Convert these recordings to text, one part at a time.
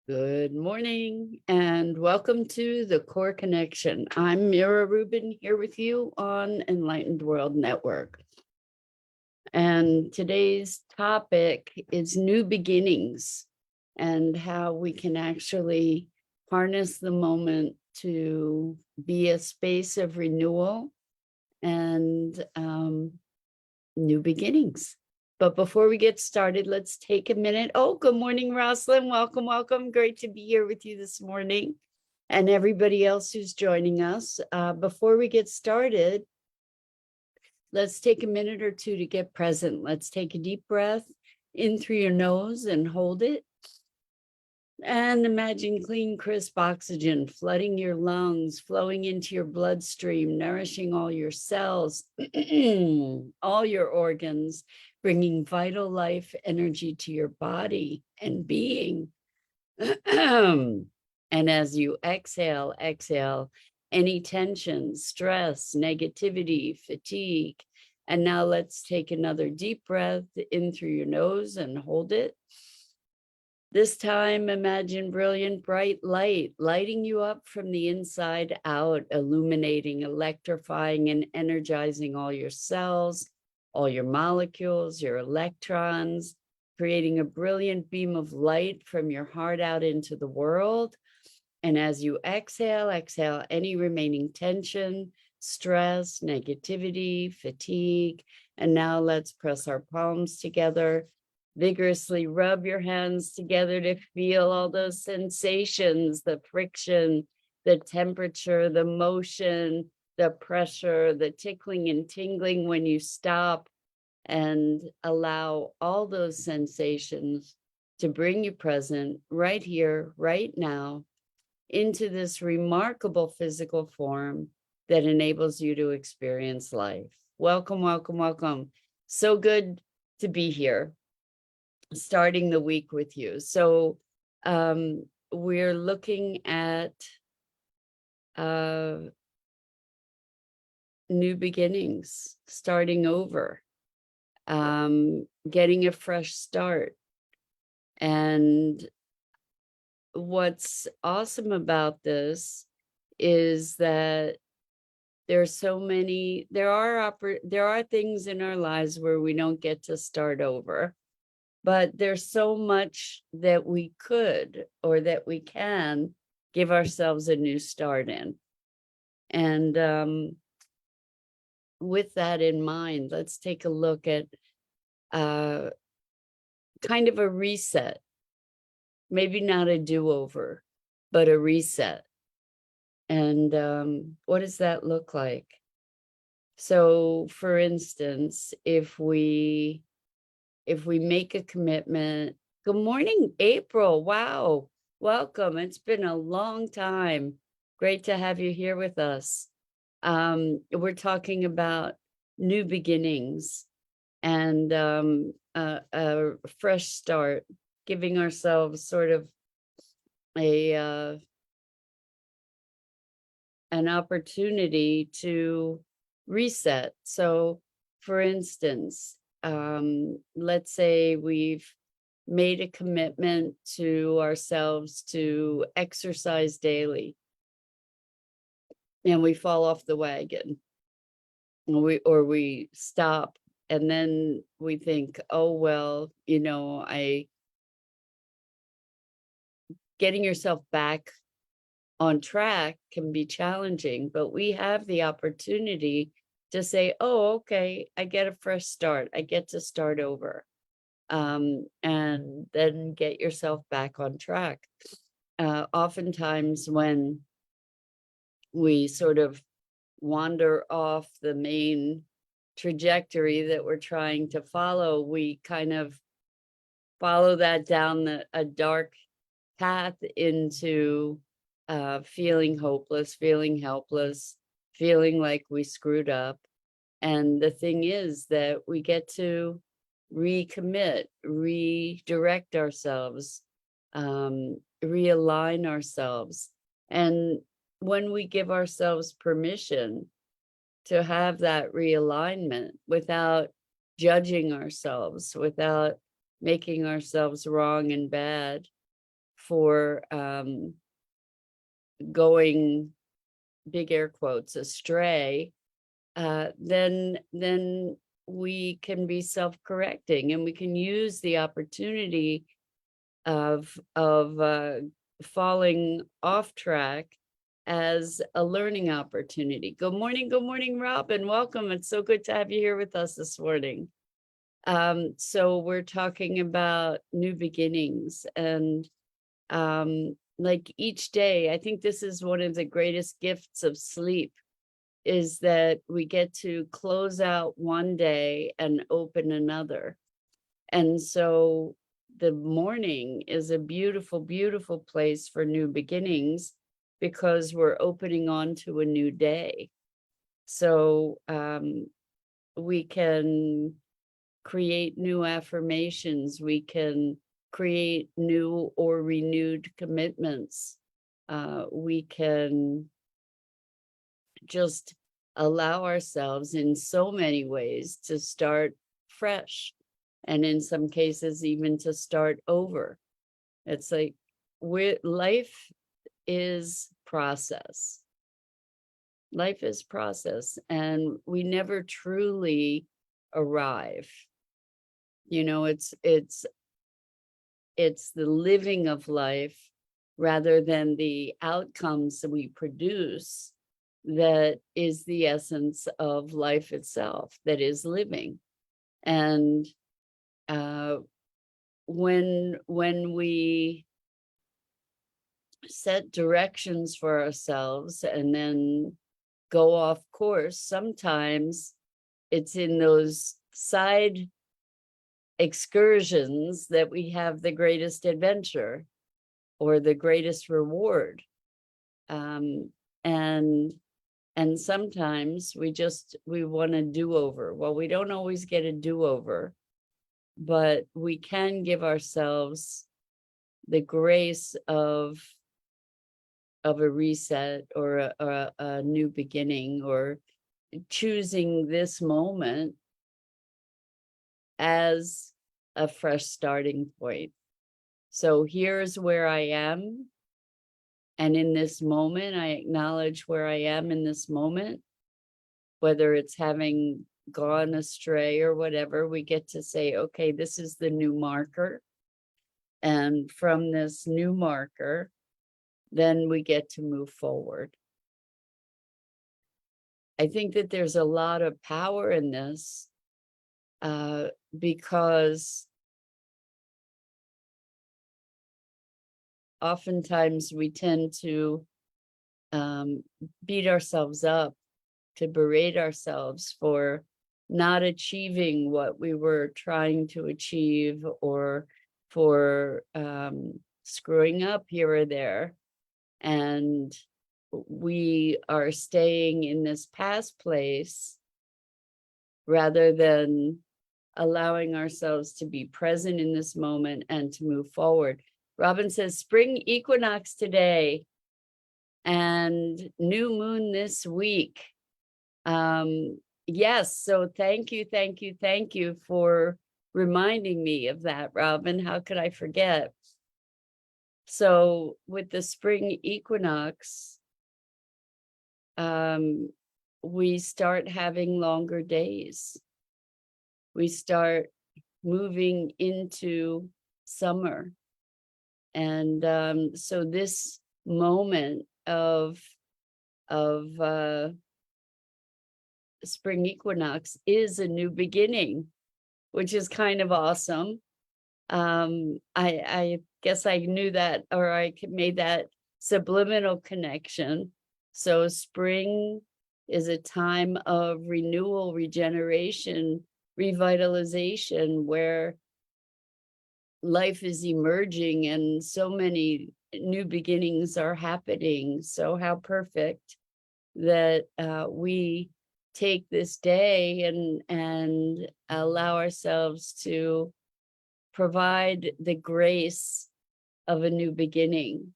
Good morning and welcome to the Core Connection. I'm Mira Rubin here with you on Enlightened World Network. And today's topic is new beginnings and how we can actually harness the moment to be a space of renewal and new beginnings. But before we get started, let's take a minute. Oh, good morning, Rosalind. Welcome, welcome. Great to be here with you this morning and everybody else who's joining us. Before we get started, let's take a minute or two to get present. Let's take a deep breath in through your nose and hold it. And imagine clean, crisp oxygen flooding your lungs, flowing into your bloodstream, nourishing all your cells, all your organs, bringing vital life energy to your body and being. And as you exhale any tension, stress, negativity, fatigue. And now let's take another deep breath in through your nose and hold it. This time, imagine brilliant, bright light lighting you up from the inside out, illuminating, electrifying, and energizing all your cells, all your molecules, your electrons, creating a brilliant beam of light from your heart out into the world. And as you exhale any remaining tension, stress, negativity, fatigue. And now let's press our palms together. Vigorously rub your hands together to feel all those sensations, the friction, the temperature, the motion, the pressure, the tickling and tingling when you stop, and allow all those sensations to bring you present right here, right now, into this remarkable physical form that enables you to experience life. Welcome, welcome, welcome. So good to be here, starting the week with you. So we're looking at new beginnings, starting over, getting a fresh start. And what's awesome about this is that there are things in our lives where we don't get to start over. But there's so much that we could or that we can give ourselves a new start in. And with that in mind, let's take a look at kind of a reset. Maybe not a do-over, but a reset. And what does that look like? So, for instance, if we make a commitment. Good morning, April. Wow. Welcome. It's been a long time. Great to have you here with us. We're talking about new beginnings and a fresh start, giving ourselves sort of an opportunity to reset. So, for instance, let's say we've made a commitment to ourselves to exercise daily and we fall off the wagon, or we stop, and then we think, oh, well, getting yourself back on track can be challenging, but we have the opportunity to say, oh, okay, I get a fresh start. I get to start over, and then get yourself back on track. Oftentimes when we sort of wander off the main trajectory that we're trying to follow, we kind of follow that down a dark path into feeling hopeless, feeling helpless, feeling like we screwed up. And the thing is that we get to recommit, redirect ourselves, realign ourselves. And when we give ourselves permission to have that realignment without judging ourselves, without making ourselves wrong and bad for going, big air quotes, astray, then we can be self-correcting, and we can use the opportunity of falling off track as a learning opportunity. Good morning, Robin. Welcome. It's so good to have you here with us this morning. So we're talking about new beginnings, and like each day, I think this is one of the greatest gifts of sleep, is that we get to close out one day and open another. And so the morning is a beautiful, beautiful place for new beginnings, because we're opening on to a new day. So we can create new affirmations, we can create new or renewed commitments. We can just allow ourselves in so many ways to start fresh, and in some cases even to start over. It's like life is process. Life is process, and we never truly arrive. You know, it's the living of life rather than the outcomes that we produce that is the essence of life itself, that is living. And when we set directions for ourselves and then go off course, sometimes it's in those side excursions that we have the greatest adventure or the greatest reward. And sometimes we want a do-over. Well, we don't always get a do-over, but we can give ourselves the grace of a reset or a new beginning, or choosing this moment as a fresh starting point. So here's where I am. And in this moment, I acknowledge where I am in this moment, whether it's having gone astray or whatever. We get to say, okay, this is the new marker. And from this new marker, then we get to move forward. I think that there's a lot of power in this, because oftentimes we tend to beat ourselves up, to berate ourselves for not achieving what we were trying to achieve, or for screwing up here or there. And we are staying in this past place rather than allowing ourselves to be present in this moment and to move forward. Robin says, spring equinox today and new moon this week. Yes, so thank you for reminding me of that, Robin. How could I forget? So with the spring equinox, we start having longer days. We start moving into summer. And so this moment of spring equinox is a new beginning, which is kind of awesome. I guess I knew that, or I made that subliminal connection. So spring is a time of renewal, regeneration, revitalization, where life is emerging and so many new beginnings are happening. So how perfect that we take this day and allow ourselves to provide the grace of a new beginning,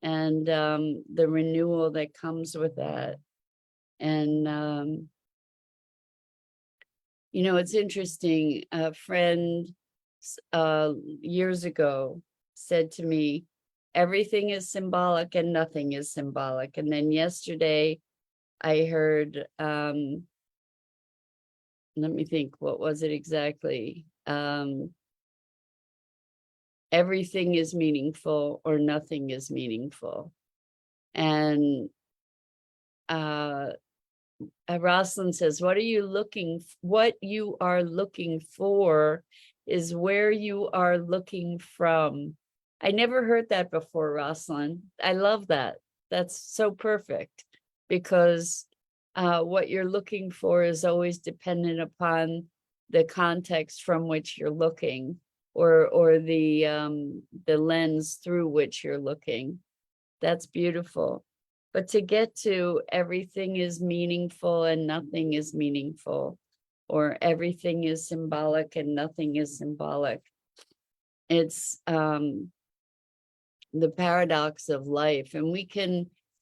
and the renewal that comes with that. And you know, it's interesting. A friend years ago said to me, everything is symbolic and nothing is symbolic. And then yesterday I heard, let me think, what was it exactly? Everything is meaningful or nothing is meaningful. And Rosalind says, what you are looking for is where you are looking from. I never heard that before, Rosalind. I love that. That's so perfect, because what you're looking for is always dependent upon the context from which you're looking, or the lens through which you're looking. That's beautiful. But to get to everything is meaningful and nothing is meaningful, or everything is symbolic and nothing is symbolic, it's the paradox of life. And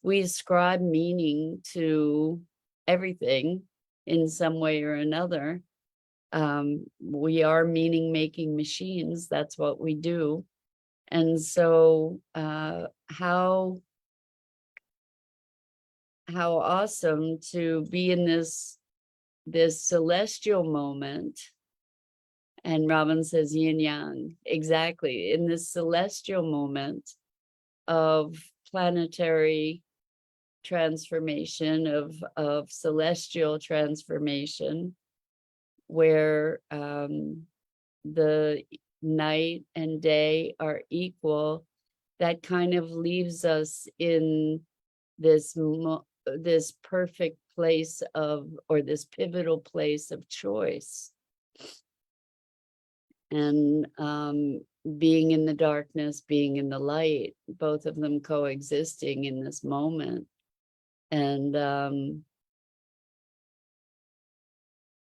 we ascribe meaning to everything in some way or another. We are meaning-making machines. That's what we do. And so how awesome to be in this celestial moment. And Robin says yin yang, exactly, in this celestial moment of planetary transformation, of celestial transformation, where the night and day are equal. That kind of leaves us in this perfect place of, or this pivotal place of choice. And being in the darkness, being in the light, both of them coexisting in this moment. And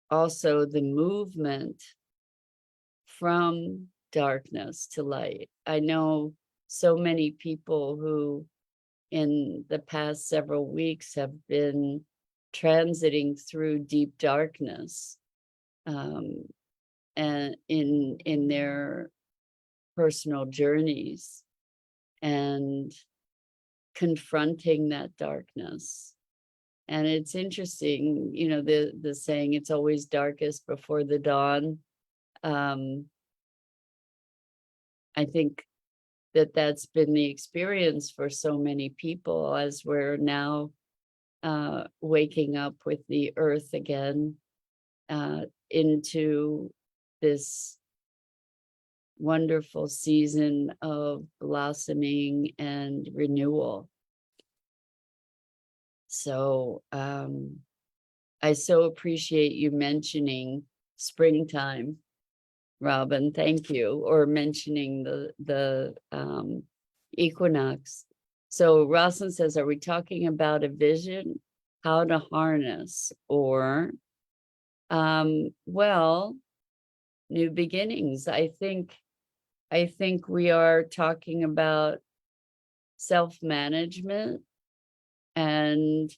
also the movement from darkness to light. I know so many people who in the past several weeks have been transiting through deep darkness, and in their personal journeys, and confronting that darkness. And it's interesting, you know, the saying, it's always darkest before the dawn. I think that's been the experience for so many people, as we're now waking up with the earth again, into this wonderful season of blossoming and renewal. So I so appreciate you mentioning springtime, Robin. Thank you. Or mentioning the equinox. So Rosalind says, are we talking about a vision, how to harness, or well, new beginnings? I think we are talking about self-management and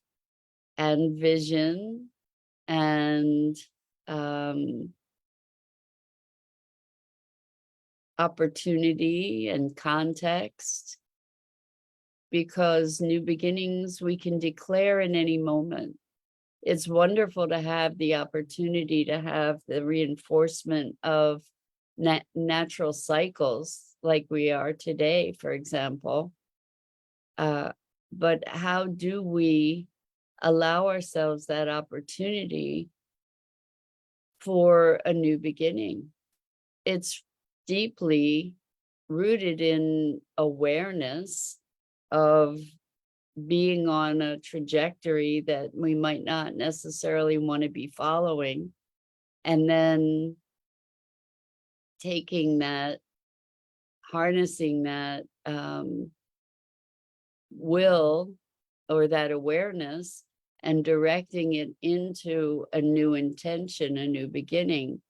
vision and opportunity and context, because new beginnings we can declare in any moment. It's wonderful to have the opportunity to have the reinforcement of natural cycles like we are today, for example. But how do we allow ourselves that opportunity for a new beginning? It's deeply rooted in awareness of being on a trajectory that we might not necessarily want to be following, and then taking that, harnessing that will, or that awareness, and directing it into a new intention, a new beginning.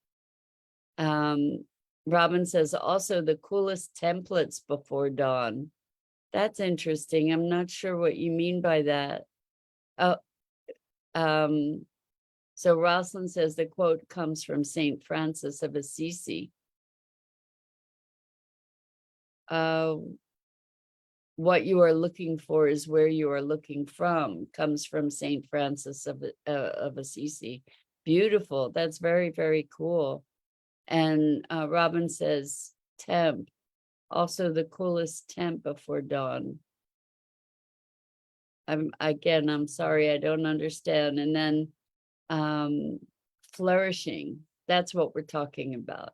Robin says also the coolest templates before dawn. That's interesting. I'm not sure what you mean by that. Oh, so Rosalind says the quote comes from Saint Francis of Assisi. what you are looking for is where you are looking from, comes from Saint Francis of Assisi. Beautiful. That's very, very cool. And Robin says, temp, also the coolest temp before dawn. I'm sorry, I don't understand. And then flourishing, that's what we're talking about,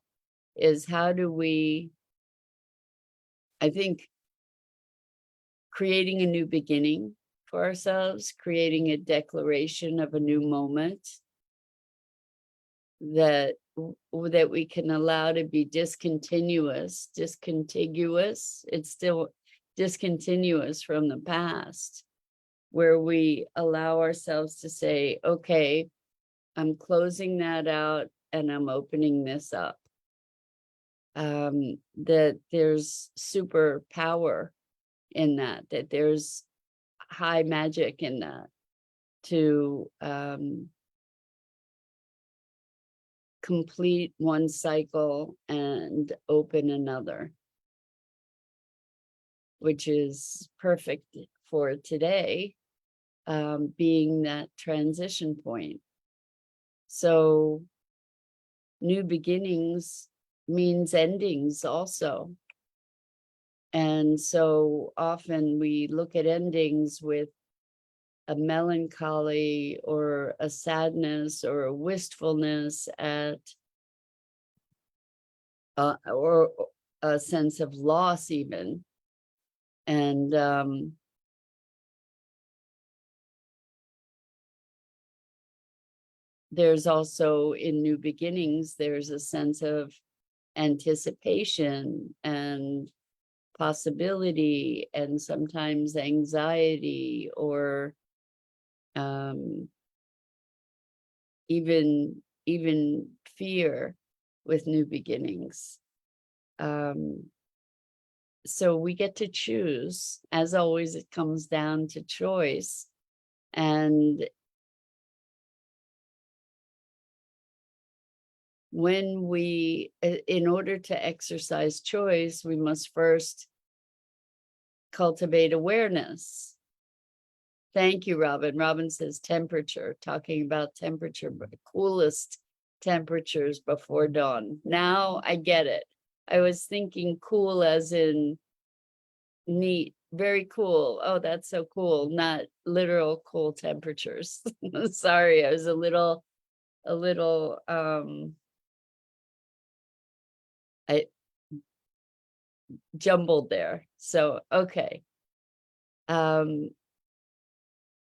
is how do we, I think, creating a new beginning for ourselves, creating a declaration of a new moment that we can allow to be discontiguous. It's still discontinuous from the past, where we allow ourselves to say, okay, I'm closing that out and I'm opening this up. That there's super power in that there's high magic in that, to complete one cycle and open another, which is perfect for today, being that transition point. So new beginnings means endings also. And so often we look at endings with a melancholy or a sadness or a wistfulness or a sense of loss even. And there's also, in new beginnings, there's a sense of anticipation and possibility, and sometimes anxiety, or even fear with new beginnings. So we get to choose. As always, it comes down to choice. And when in order to exercise choice, we must first cultivate awareness. Thank you, Robin. Robin says temperature, talking about temperature, but the coolest temperatures before dawn. Now I get it. I was thinking cool as in neat, very cool. Oh, that's so cool. Not literal cool temperatures. Sorry, I was a little I jumbled there. So, okay.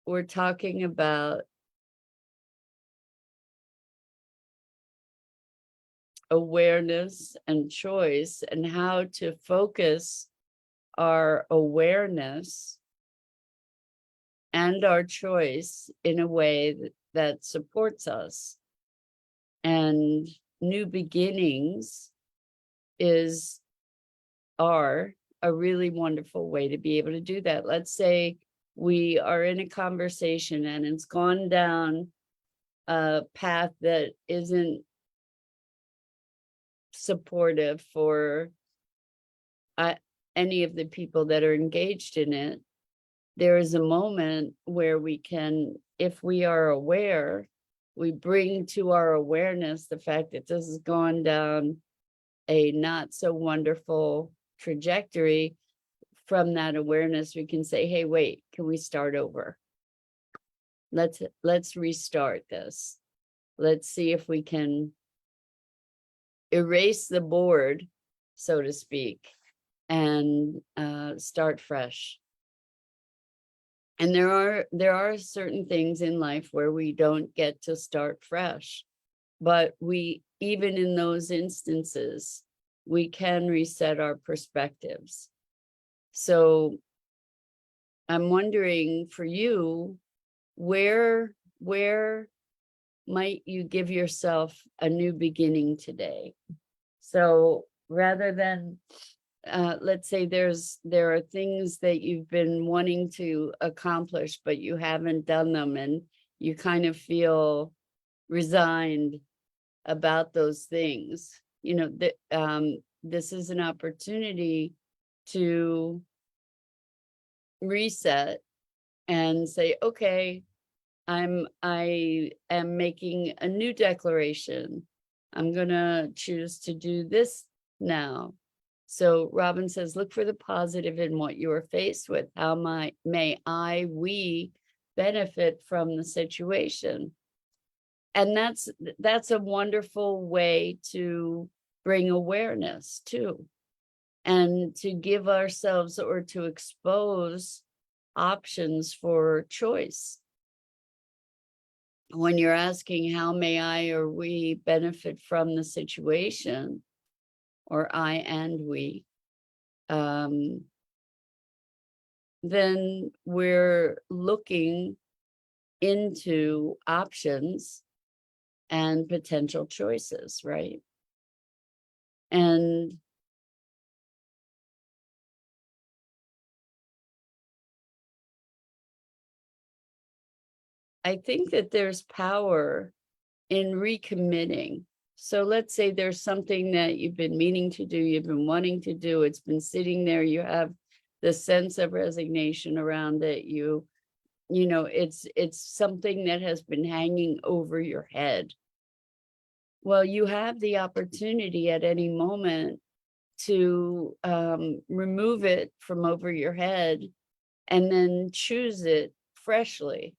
We're talking about awareness and choice, and how to focus our awareness and our choice in a way that supports us. And new beginnings are a really wonderful way to be able to do that. Let's say we are in a conversation and it's gone down a path that isn't supportive for any of the people that are engaged in it. There is a moment where we can, if we are aware, we bring to our awareness the fact that this has gone down a not so wonderful trajectory. From that awareness, we can say, hey, wait, can we start over? Let's restart this. Let's see if we can erase the board, so to speak, and start fresh. And there are certain things in life where we don't get to start fresh, but even in those instances, we can reset our perspectives. So I'm wondering for you, where might you give yourself a new beginning today? So rather than let's say there are things that you've been wanting to accomplish, but you haven't done them, and you kind of feel resigned about those things. You know, this is an opportunity to reset and say, okay, I am making a new declaration. I'm gonna choose to do this now. So Robin says, look for the positive in what you are faced with. How we benefit from the situation? And that's a wonderful way to bring awareness too, and to give ourselves or to expose options for choice. When you're asking how may I or we benefit from the situation, or I and we, then we're looking into options and potential choices, right? And I think that there's power in recommitting. So let's say there's something that you've been meaning to do, you've been wanting to do, it's been sitting there, you have the sense of resignation around it, you know, it's something that has been hanging over your head. Well, you have the opportunity at any moment to remove it from over your head and then choose it freshly.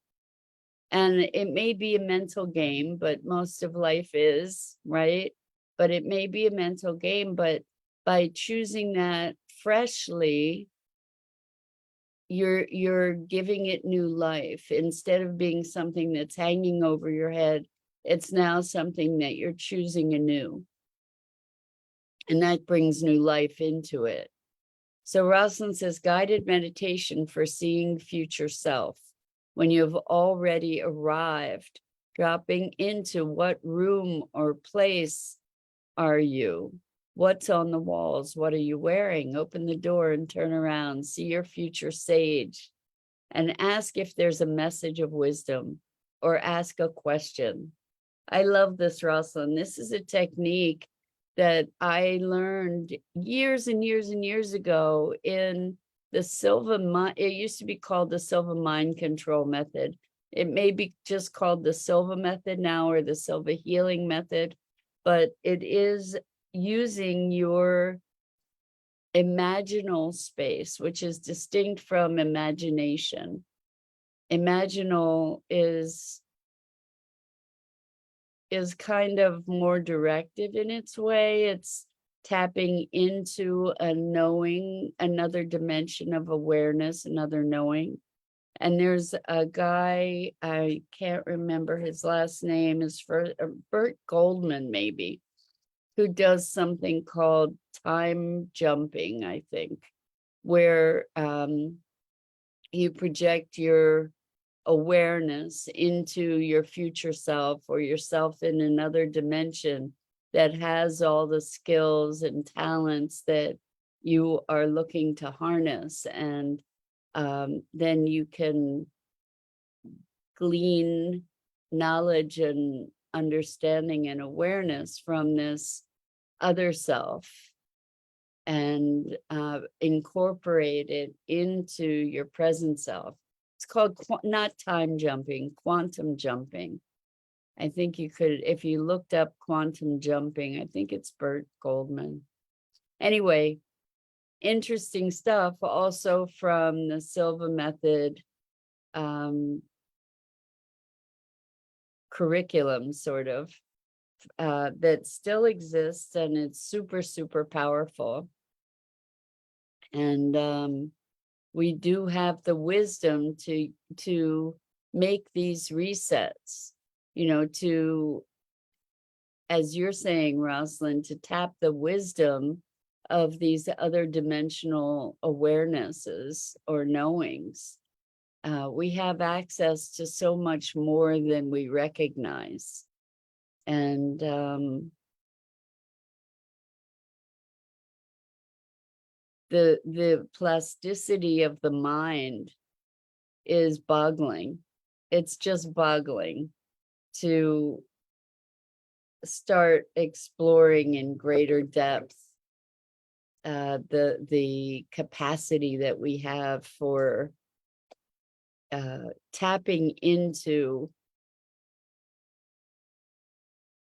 And it may be a mental game, but most of life is, right? But it may be a mental game, but by choosing that freshly, you're giving it new life. Instead of being something that's hanging over your head, it's now something that you're choosing anew. And that brings new life into it. So Rosalind says, guided meditation for seeing future self. When you've already arrived, dropping into what room or place are you? What's on the walls? What are you wearing? Open the door and turn around. See your future sage and ask if there's a message of wisdom, or ask a question. I love this, Rosalind. This is a technique that I learned years and years and years ago in the Silva mind. It used to be called the Silva mind control method. It may be just called the Silva method now, or the Silva healing method, but it is using your imaginal space, which is distinct from imagination. Imaginal is kind of more directed in its way. It's tapping into a knowing, another dimension of awareness, another knowing. And there's a guy, I can't remember his last name, is for Bert Goldman maybe, who does something called time jumping, I think, where you project your awareness into your future self, or yourself in another dimension that has all the skills and talents that you are looking to harness. And then you can glean knowledge and understanding and awareness from this other self and incorporate it into your present self. It's called not time jumping, quantum jumping. I think you could, if you looked up quantum jumping, I think it's Bert Goldman. Anyway, interesting stuff also from the Silva method curriculum, sort of, that still exists, and it's super, super powerful. And we do have the wisdom to make these resets, you know, to, as you're saying, Rosalind, to tap the wisdom of these other dimensional awarenesses or knowings. We have access to so much more than we recognize. And the plasticity of the mind is boggling. It's just boggling to start exploring in greater depth the capacity that we have for tapping into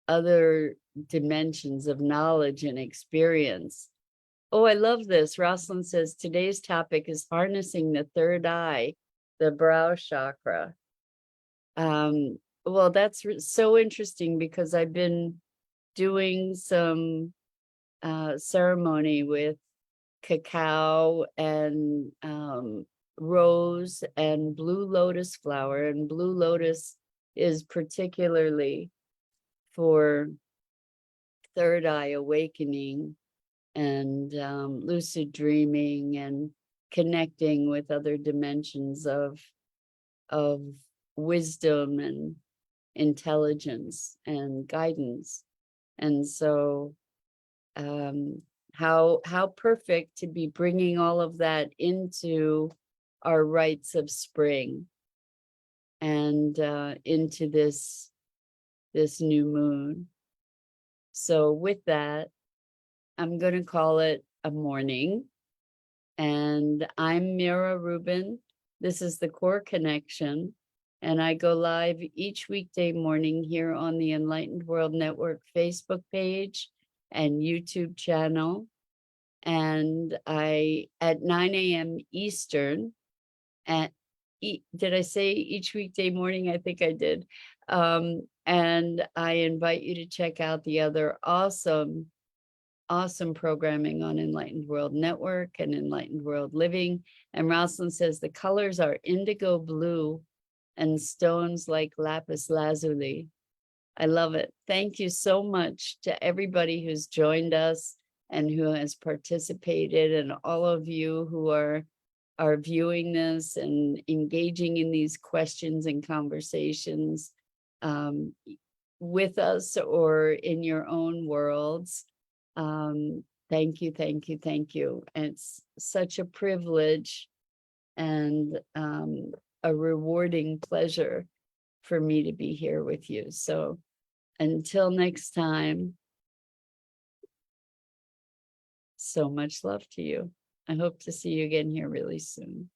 other dimensions of knowledge and experience. Oh, I love this. Rosalind says today's topic is harnessing the third eye, the brow chakra. Well, that's so interesting because I've been doing some ceremony with cacao and rose and blue lotus flower. And blue lotus is particularly for third eye awakening and lucid dreaming and connecting with other dimensions of wisdom and intelligence and guidance. And so how perfect to be bringing all of that into our rites of spring and into this new moon. So with that, I'm going to call it a morning. And I'm Mira Rubin. This is the Core Connection. And I go live each weekday morning here on the Enlightened World Network Facebook page and YouTube channel. And at 9 a.m. Eastern, did I say each weekday morning? I think I did. And I invite you to check out the other awesome programming on Enlightened World Network and Enlightened World Living. And Rosalind says the colors are indigo blue and stones like lapis lazuli. I love it. Thank you so much to everybody who's joined us and who has participated, and all of you who are viewing this and engaging in these questions and conversations with us or in your own worlds. Thank you, thank you, thank you. And it's such a privilege and a rewarding pleasure for me to be here with you. So until next time, so much love to you. I hope to see you again here really soon.